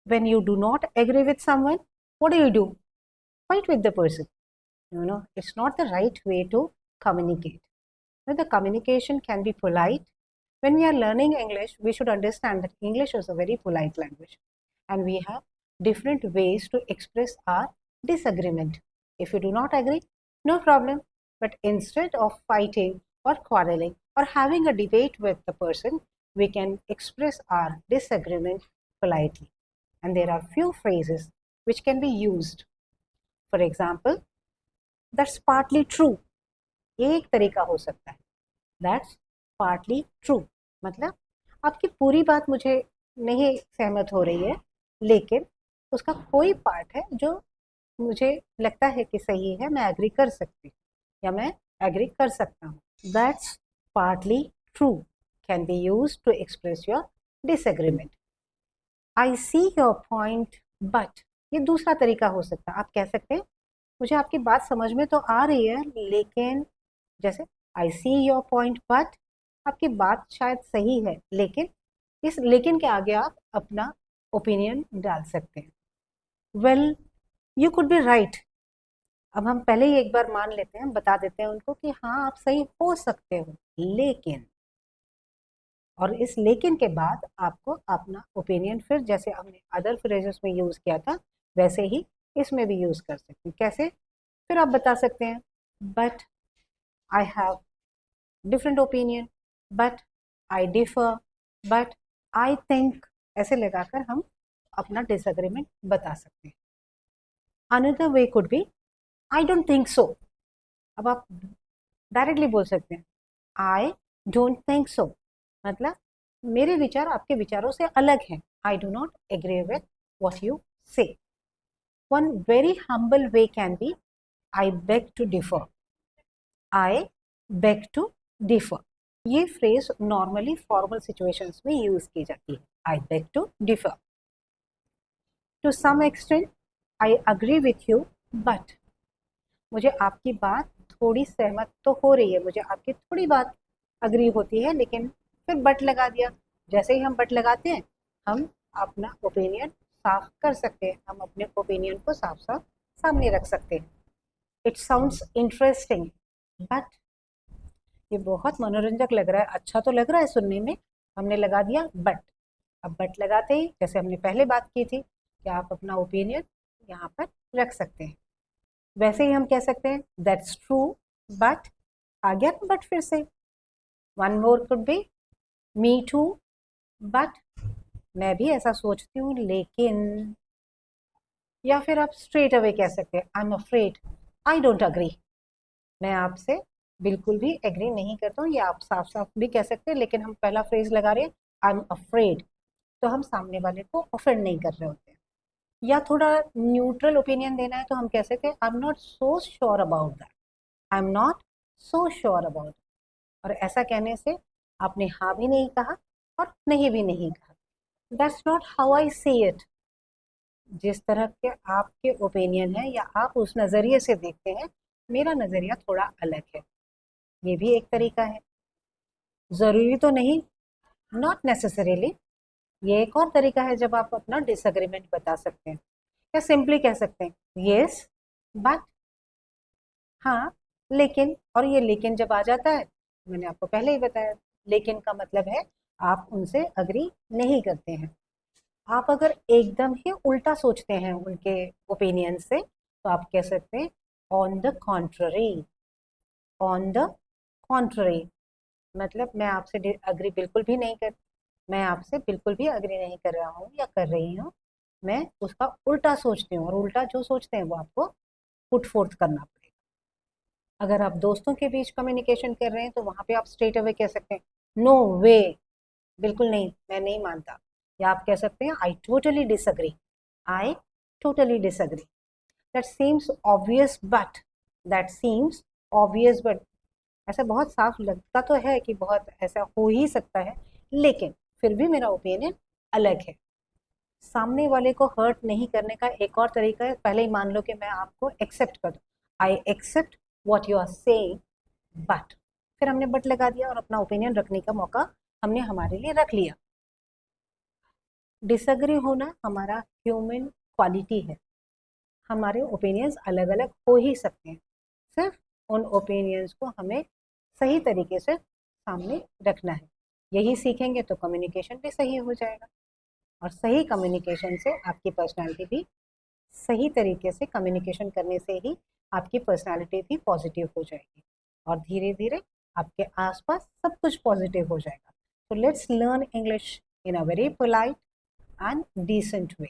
when you do not agree with someone, what do? Fight with the person. It's not the right way to communicate. The communication can be polite. When we are learning English, we should understand that English is a very polite language, and we have different ways to express our disagreement. If you do not agree, no problem. But instead of fighting or quarreling or having a debate with the person, we can express our disagreement politely. And there are few phrases which can be used. For example, that's partly true. ये एक तरीका हो सकता है. That's partly true. मतलब आपकी पूरी बात मुझे नहीं सहमत हो रही है, लेकिन उसका कोई पार्ट है जो मुझे लगता है कि सही है, मैं एग्री कर सकती हूँ या मैं एग्री कर सकता हूँ. That's partly true can be used to express your disagreement. I see your point, but ये दूसरा तरीका हो सकता है. आप कह सकते हैं मुझे आपकी बात समझ में तो आ रही है, लेकिन जैसे आई सी योर पॉइंट बट, आपकी बात शायद सही है, लेकिन इस लेकिन के आगे आप अपना ओपिनियन डाल सकते हैं. Well, you could be right. अब हम पहले ही एक बार मान लेते हैं, बता देते हैं उनको कि हाँ आप सही हो सकते हो, लेकिन, और इस लेकिन के बाद आपको अपना ओपिनियन फिर जैसे हमने अदर फ्रेजेस में यूज किया था वैसे ही इसमें भी यूज कर सकते हैं. कैसे? फिर आप बता सकते हैं but I have different opinion, but I differ, but I think, ऐसे लगाकर हम अपना डिसएग्रीमेंट बता सकते हैं. Another way could be I don't think so. अब आप डायरेक्टली बोल सकते हैं आई डोंट थिंक सो, मतलब मेरे विचार आपके विचारों से अलग हैं. I do not agree with what you say. One very humble way can be I beg to differ. I beg to differ. ये फ्रेज नॉर्मली फॉर्मल सिचुएशंस में यूज की जाती है. I beg to differ. To some extent I agree with you but. मुझे आपकी बात थोड़ी सहमत तो हो रही है, मुझे आपकी थोड़ी बात अग्री होती है, लेकिन फिर बट लगा दिया. जैसे ही हम बट लगाते हैं हम अपना ओपिनियन साफ कर सकते हैं, हम अपने ओपिनियन को साफ साफ सामने रख सकते हैं. इट साउंड्स इंटरेस्टिंग बट, ये बहुत मनोरंजक लग रहा है, अच्छा तो लग रहा है सुनने में, हमने लगा दिया बट. अब बट लगाते ही जैसे हमने पहले बात की थी कि आप अपना ओपिनियन यहाँ पर रख सकते हैं, वैसे ही हम कह सकते हैं दैट्स ट्रू बट, आ गया ना बट फिर से. One more could be me too but, मैं भी ऐसा सोचती हूँ लेकिन. या फिर आप स्ट्रेट अवे कह सकते हैं I am afraid I don't agree. मैं आपसे बिल्कुल भी एग्री नहीं करता हूँ, ये आप साफ साफ भी कह सकते हैं, लेकिन हम पहला फ्रेज लगा रहे हैं आई एम अफ्रेड, तो हम सामने वाले को ऑफेंड नहीं कर रहे होते हैं. या थोड़ा न्यूट्रल ओपिनियन देना है तो हम कह सकते हैं I am not so sure about that. I am not so sure about. और ऐसा कहने से आपने हाँ भी नहीं कहा और नहीं भी नहीं कहा. That's not how I see it. जिस तरह के आपके ओपिनियन है या आप उस नज़रिए से देखते हैं, मेरा नज़रिया थोड़ा अलग है. ये भी एक तरीका है. ज़रूरी तो नहीं, नॉट नेसेसरीली. ये एक और तरीका है जब आप अपना डिसएग्रीमेंट बता सकते हैं. या सिंपली कह सकते हैं यस बट, हाँ लेकिन. और ये लेकिन जब आ जाता है, मैंने आपको पहले ही बताया, लेकिन का मतलब है आप उनसे अग्री नहीं करते हैं. आप अगर एकदम ही उल्टा सोचते हैं उनके ओपिनियन से तो आप कह सकते हैं on the contrary. On the contrary मतलब मैं आपसे बिल्कुल भी अग्री नहीं कर रहा हूँ या कर रही हूँ, मैं उसका उल्टा सोचती हूँ, और उल्टा जो सोचते हैं वो आपको पुट फोर्थ करना पड़ेगा. अगर आप दोस्तों के बीच कम्युनिकेशन कर रहे हैं तो वहां पे आप स्ट्रेट अवे कह सकते हैं नो वे, बिल्कुल नहीं, मैं नहीं मानता. या आप कह सकते हैं I totally disagree. I totally disagree. That seems obvious but. That seems obvious but, ऐसा बहुत साफ लगता तो है कि बहुत ऐसा हो ही सकता है, लेकिन फिर भी मेरा ओपिनियन अलग है. सामने वाले को हर्ट नहीं करने का एक और तरीका है, पहले ही मान लो कि मैं आपको एक्सेप्ट कर दूं. I accept what you are saying but, फिर हमने बट लगा दिया और अपना ओपिनियन रखने का मौका हमने हमारे लिए रख लिया. डिसएग्री होना हमारा ह्यूमन क्वालिटी है, हमारे ओपिनियंस अलग अलग हो ही सकते हैं, सिर्फ उन ओपिनियंस को हमें सही तरीके से सामने रखना है। यही सीखेंगे तो कम्युनिकेशन भी सही हो जाएगा, और सही कम्युनिकेशन से आपकी पर्सनालिटी भी, सही तरीके से कम्युनिकेशन करने से ही आपकी पर्सनालिटी भी पॉजिटिव हो जाएगी, और धीरे धीरे आपके आसपास सब कुछ पॉजिटिव हो जाएगा। So let's learn English in a very polite and decent way.